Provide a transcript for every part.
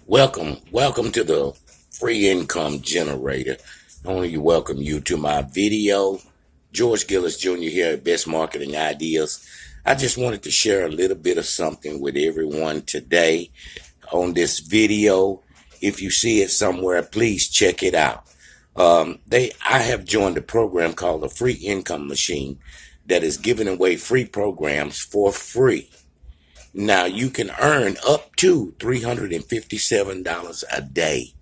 Welcome to the free income generator. I want to welcome you to my video. George Gillis Jr. here at Best Marketing Ideas. I just wanted to share a little bit of something with everyone today on this video. If you see it somewhere, please check it out. I have joined a program called the Free Income Machine that is giving away free programs for free. Now, you can earn up to $357 a day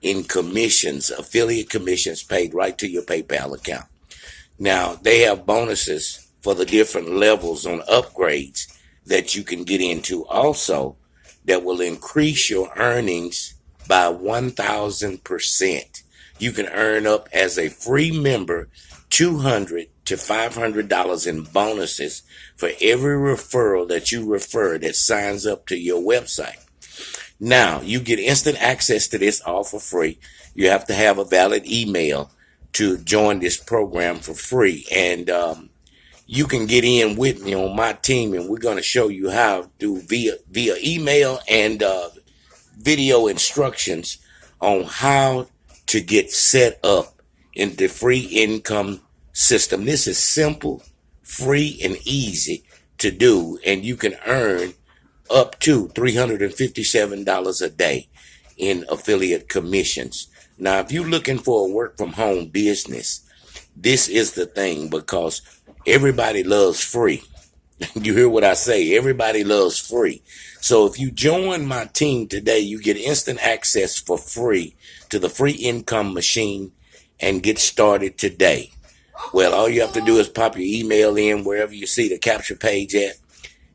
in commissions, affiliate commissions paid right to your PayPal account. Now, they have bonuses for the different levels on upgrades that you can get into also that will increase your earnings by 1,000%. You can earn up as a free member $200 to $500 in bonuses for every referral that you refer that signs up to your website. Now, you get instant access to this all for free. You have to have a valid email to join this program for free. And you can get in with me on my team, and we're going to show you how to via email and video instructions on how to get set up in the free income system. This is simple, free, and easy to do, and you can earn up to $357 a day in affiliate commissions. Now, if you're looking for a work from home business, this is the thing, because everybody loves free. You hear what I say? Everybody loves free. So if you join my team today, you get instant access for free to the Free Income Machine and get started today. Well, all you have to do is pop your email in wherever you see the capture page at,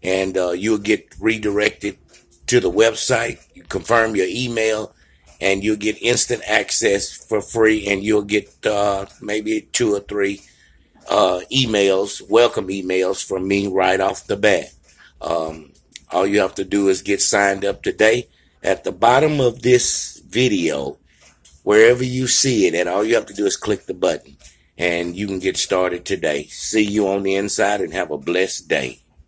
and you'll get redirected to the website. You confirm your email, and you'll get instant access for free, and you'll get maybe 2 or 3 emails, welcome emails from me right off the bat. All you have to do is get signed up today. At the bottom of this video, wherever you see it, and all you have to do is click the button, and you can get started today. See you on the inside, and have a blessed day.